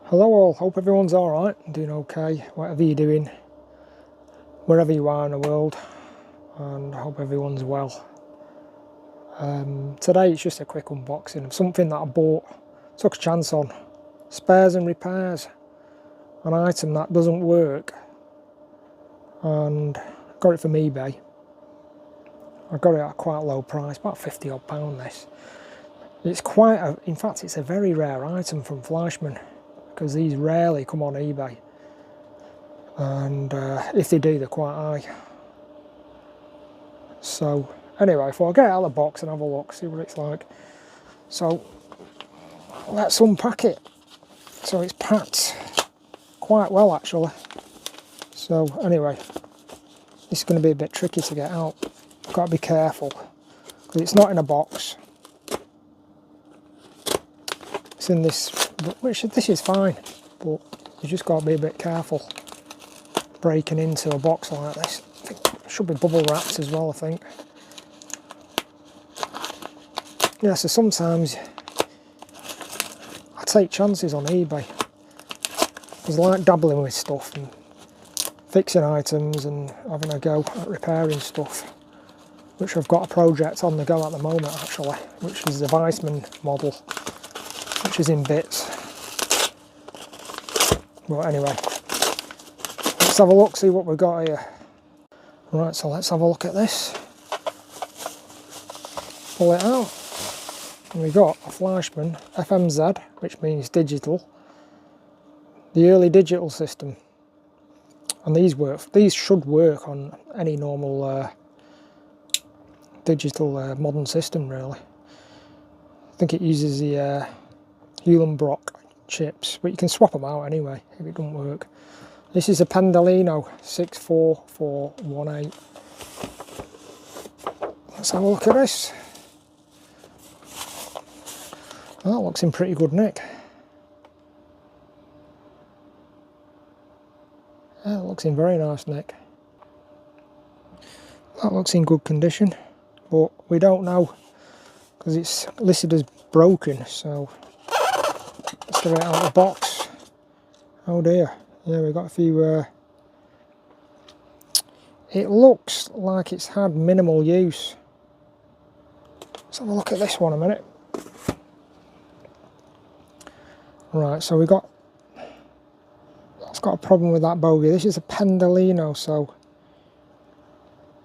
Hello all, hope everyone's alright, doing okay, whatever you're doing, wherever you are in the world, and I hope everyone's well. Today it's just a quick unboxing of something that I bought, took a chance on, spares and repairs, an item that doesn't work, and got it from eBay. I got it at quite a low price, about £50 odd this. It's in fact it's a very rare item from Fleischmann, because these rarely come on eBay, and if they do, they're quite high. So anyway, I thought I'll get it out of the box and have a look, see what it's like. So let's unpack it. So it's packed quite well actually. So anyway, this is going to be a bit tricky to get out. Got to be careful because it's not in a box. It's in this, which this is fine, but you just got to be a bit careful breaking into a box like this. It should be bubble wrapped as well, I think. Yeah, so sometimes I take chances on eBay. It's like dabbling with stuff and fixing items and having a go at repairing stuff, which I've got a project on the go at the moment actually, which is the Fleischmann model, which is in bits. But anyway, let's have a look, see what we've got here. Right, so let's have a look at this. Pull it out. And we've got a Fleischmann FMZ, which means digital. The early digital system. And these should work on any normal digital modern system really. I think it uses the Brock chips, but you can swap them out anyway if it doesn't work. This is a Pendolino 64418. Let's have a look at this. That looks in pretty good nick. Yeah, it looks in very nice nick. That looks in good condition, but we don't know because it's listed as broken, so let's get it out of the box. Oh dear, yeah, we've got a few it looks like it's had minimal use. Let's have a look at this one a minute. Right, so that's got a problem with that bogey. This is a Pendolino, so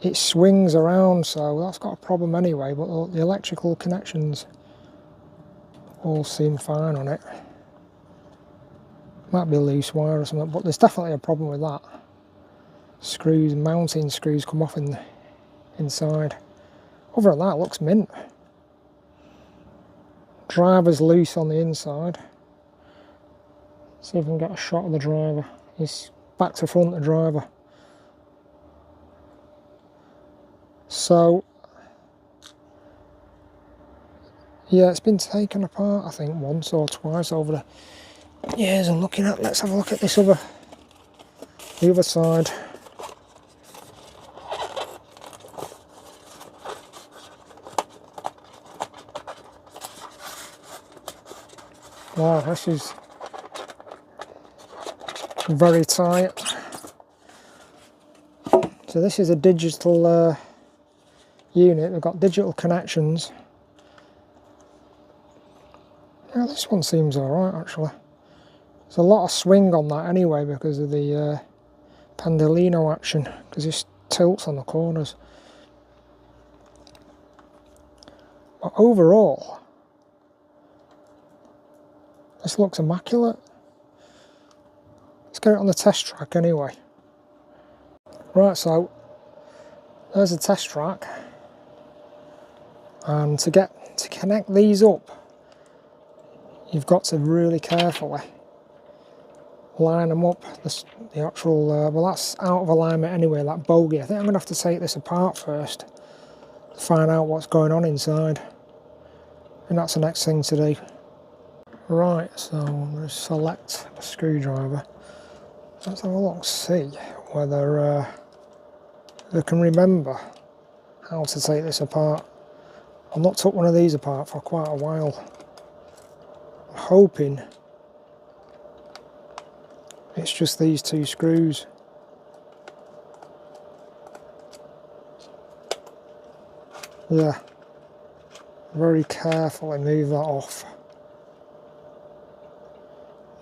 it swings around, so that's got a problem anyway, but the electrical connections all seem fine on it. Might be a loose wire or something, but there's definitely a problem with that. Screws, mounting screws come off in the inside. Other than that, it looks mint. Driver's loose on the inside. See if I can get a shot of the driver. He's back to front, the driver. So, yeah, it's been taken apart, I think, once or twice over the years. And looking at, let's have a look at this the other side. Wow, this is very tight. So this is a digital unit. They've got digital connections. Yeah, this one seems alright actually. There's a lot of swing on that anyway because of the Pendolino action, because it tilts on the corners. But overall, this looks immaculate. Let's get it on the test track anyway. Right, so there's the test track, and to connect these up, you've got to really carefully line them up. The actual well, that's out of alignment anyway, that bogey. I think I'm going to have to take this apart first to find out what's going on inside, and that's the next thing to do. Right, so I'm going to select a screwdriver. Let's have a look, see whether I can remember how to take this apart. I've not took one of these apart for quite a while. I'm hoping It's just these two screws. Yeah, very carefully move that off.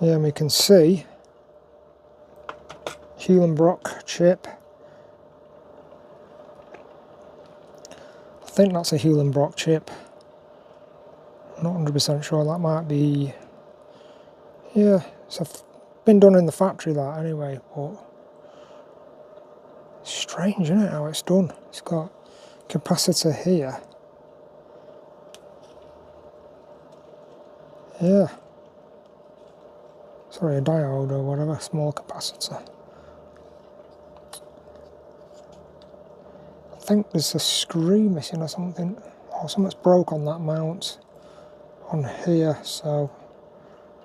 Yeah, and we can see Hewlenbrock chip. I think that's a Hewlenbrock chip. I'm not 100% sure, that might be... Yeah, it's been done in the factory that anyway, but... It's strange, isn't it, how it's done? It's got capacitor here. Yeah. Sorry, a diode or whatever, small capacitor. I think there's a screw missing or something. Or something's broke on that mount on here, so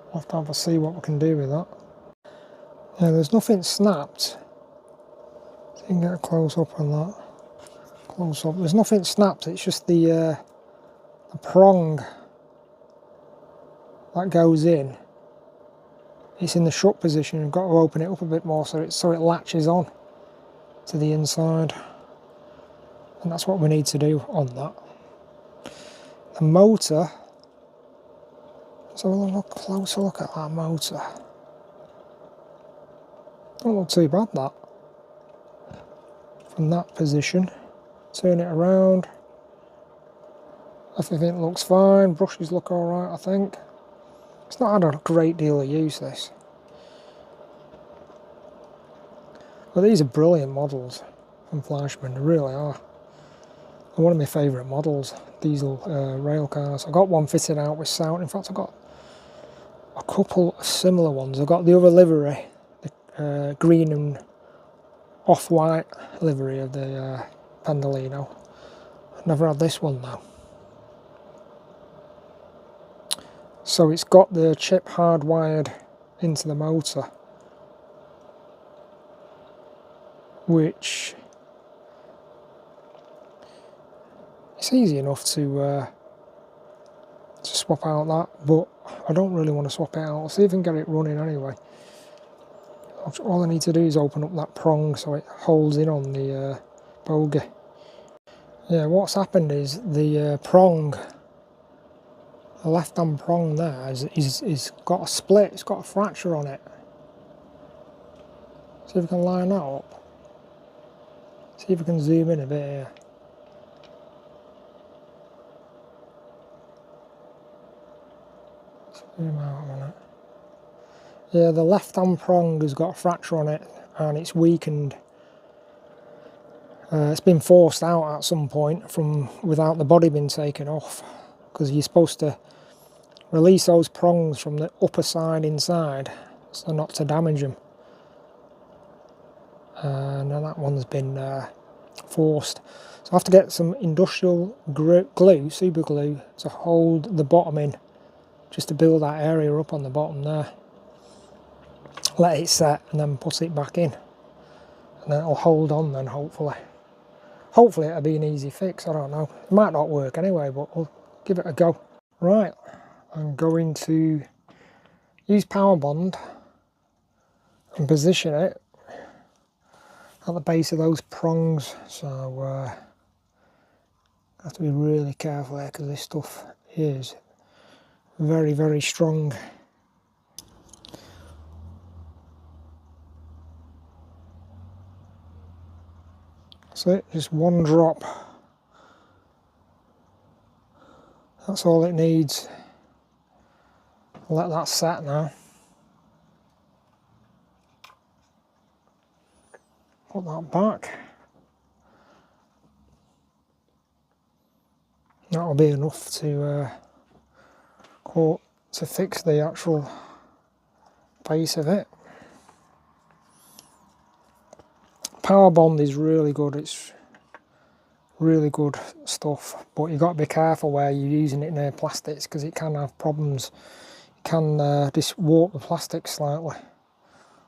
we'll have to have a see what we can do with that. Yeah, there's nothing snapped. So you can get a close up on that. Close up. There's nothing snapped, it's just the prong that goes in. It's in the shut position. You've got to open it up a bit more so it latches on to the inside. And that's what we need to do on that. The motor, let's have a closer look at that motor. Don't look too bad, that. From that position, turn it around. Everything looks fine, brushes look alright, I think. It's not had a great deal of use, this. But these are brilliant models from Fleischmann, they really are. They're one of my favourite models, diesel rail cars. I got one fitted out with sound. In fact, I got a couple of similar ones. I've got the other livery, the green and off-white livery of the Pendolino. I've never had this one though. So it's got the chip hardwired into the motor, which it's easy enough to swap out that, but I don't really want to swap it out. I'll see if I can get it running anyway. All I need to do is open up that prong so it holds in on the bogie. Yeah, what's happened is the prong, the left-hand prong there is got a split, it's got a fracture on it. See if we can line that up. See if we can zoom in a bit here. Zoom out a minute. Yeah, the left-hand prong has got a fracture on it and it's weakened. It's been forced out at some point from without the body being taken off, because you're supposed to release those prongs from the upper side inside so not to damage them. And that one's been forced. So I have to get some industrial glue, super glue, to hold the bottom in, just to build that area up on the bottom there. Let it set and then put it back in. And then it'll hold on then, hopefully. Hopefully it'll be an easy fix, I don't know. It might not work anyway, but we'll give it a go. Right, I'm going to use power bond and position it at the base of those prongs. So I have to be really careful here because this stuff is very, very strong. That's it, just one drop. That's all it needs. Let that set now. Put that back. That'll be enough to fix the actual base of it. Power bond is really good. It's really good stuff, but you've got to be careful where you're using it near plastics because it can have problems. It can just warp the plastic slightly.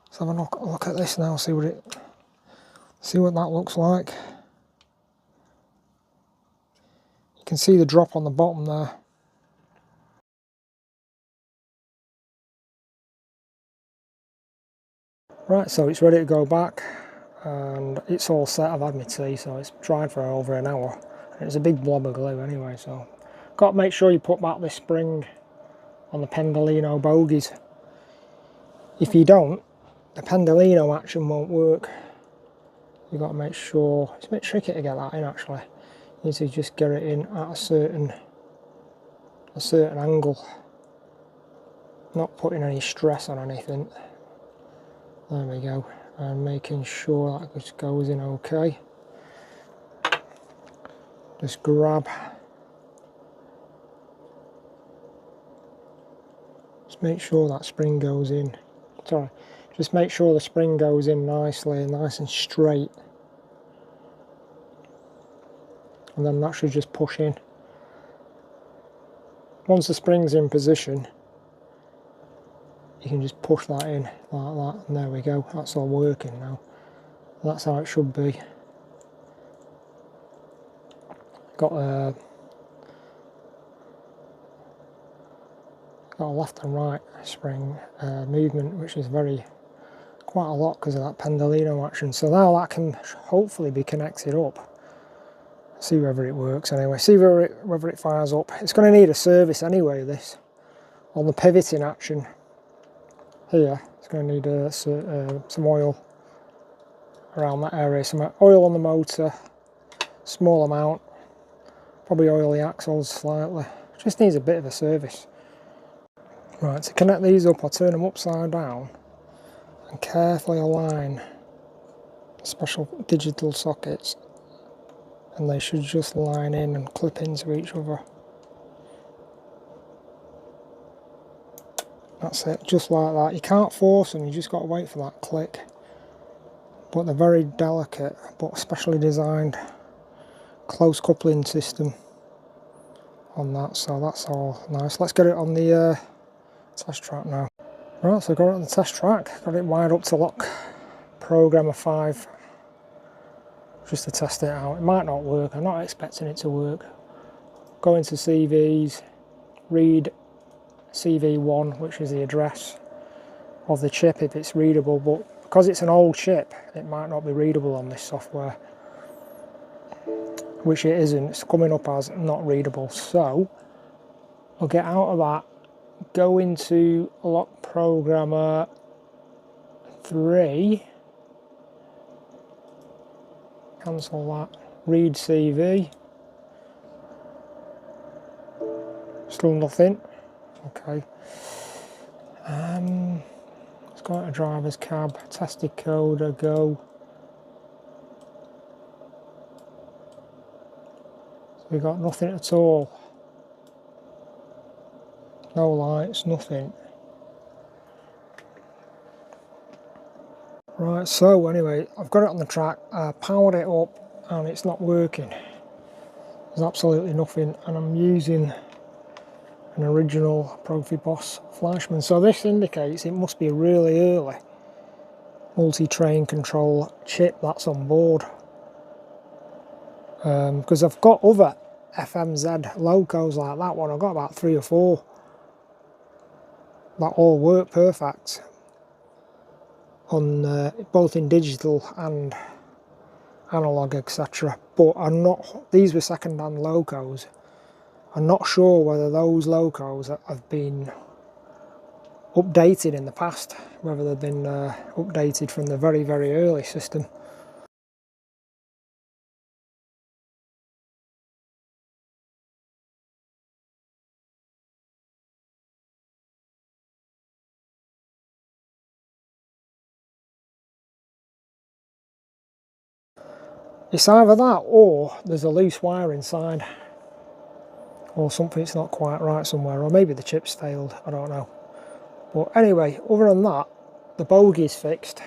Let's have a look at this now. See what that looks like. You can see the drop on the bottom there. Right, so it's ready to go back, and it's all set. I've had my tea, so it's dried for over an hour. And it's a big blob of glue anyway, so got to make sure you put back this spring on the Pendolino bogies. If you don't, the Pendolino action won't work. You've got to make sure, it's a bit tricky to get that in actually. You need to just get it in at a certain angle. Not putting any stress on anything. There we go. And making sure that just goes in okay. Just grab. Just make sure that spring goes in. Sorry. Just make sure the spring goes in nicely, nice and straight. And then that should just push in. Once the spring's in position, you can just push that in like that, and there we go. That's all working now. That's how it should be. Got a left and right spring movement, which is quite a lot because of that Pendolino action. So now that can hopefully be connected up. See whether it works anyway. See whether it fires up. It's going to need a service anyway, this. On the pivoting action here, it's going to need some oil around that area. Some oil on the motor, small amount. Probably oil the axles slightly. Just needs a bit of a service. Right, to connect these up, I'll turn them upside down and carefully align special digital sockets, and they should just line in and clip into each other. That's it, just like that. You can't force them, you just got to wait for that click. But they're very delicate, but specially designed close coupling system on that, so that's all nice. Let's get it on the test track now. Right, so got it on the test track, got it wired up to lock programmer 5 just to test it out. It might not work, I'm not expecting it to work. Go into CVs, read CV1, which is the address of the chip if it's readable, but because it's an old chip, it might not be readable on this software, which it isn't. It's coming up as not readable. So I'll get out of that, go into lock programmer 3, cancel that, read CV, still nothing. Okay, let's go into driver's cab, test decoder, go. So we got nothing at all. No lights, nothing. Right, so anyway, I've got it on the track, I powered it up and it's not working. There's absolutely nothing, and I'm using an original Profi Boss Fleischmann. So this indicates it must be a really early multi-train control chip that's on board. Because I've got other FMZ locos like that one, I've got about 3 or 4 that all work perfect on both in digital and analog, etc. But I'm not, these were second-hand locos. I'm not sure whether those locos have been updated in the past, whether they've been updated from the very, very early system. It's either that or there's a loose wire inside, or something's not quite right somewhere, or maybe the chip's failed, I don't know. But anyway, other than that, the bogey's fixed,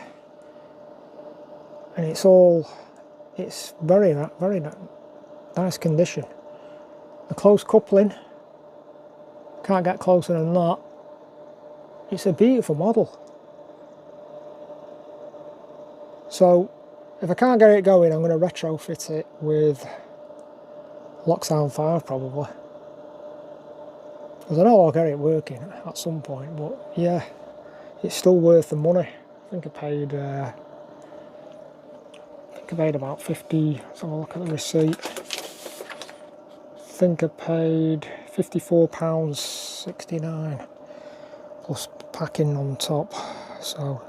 and it's very nice condition. The close coupling, can't get closer than that. It's a beautiful model. So if I can't get it going, I'm going to retrofit it with Locksound 5 probably. Because I know I'll get it working at some point, but yeah, it's still worth the money think I paid about 50. Let's have a look at the receipt. I think I paid £54.69 plus packing on top. So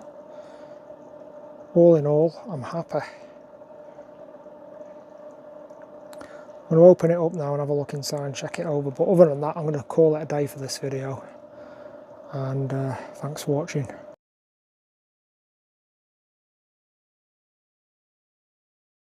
all in all, I'm happy. I'm going to open it up now and have a look inside and check it over, but other than that I'm going to call it a day for this video, and thanks for watching.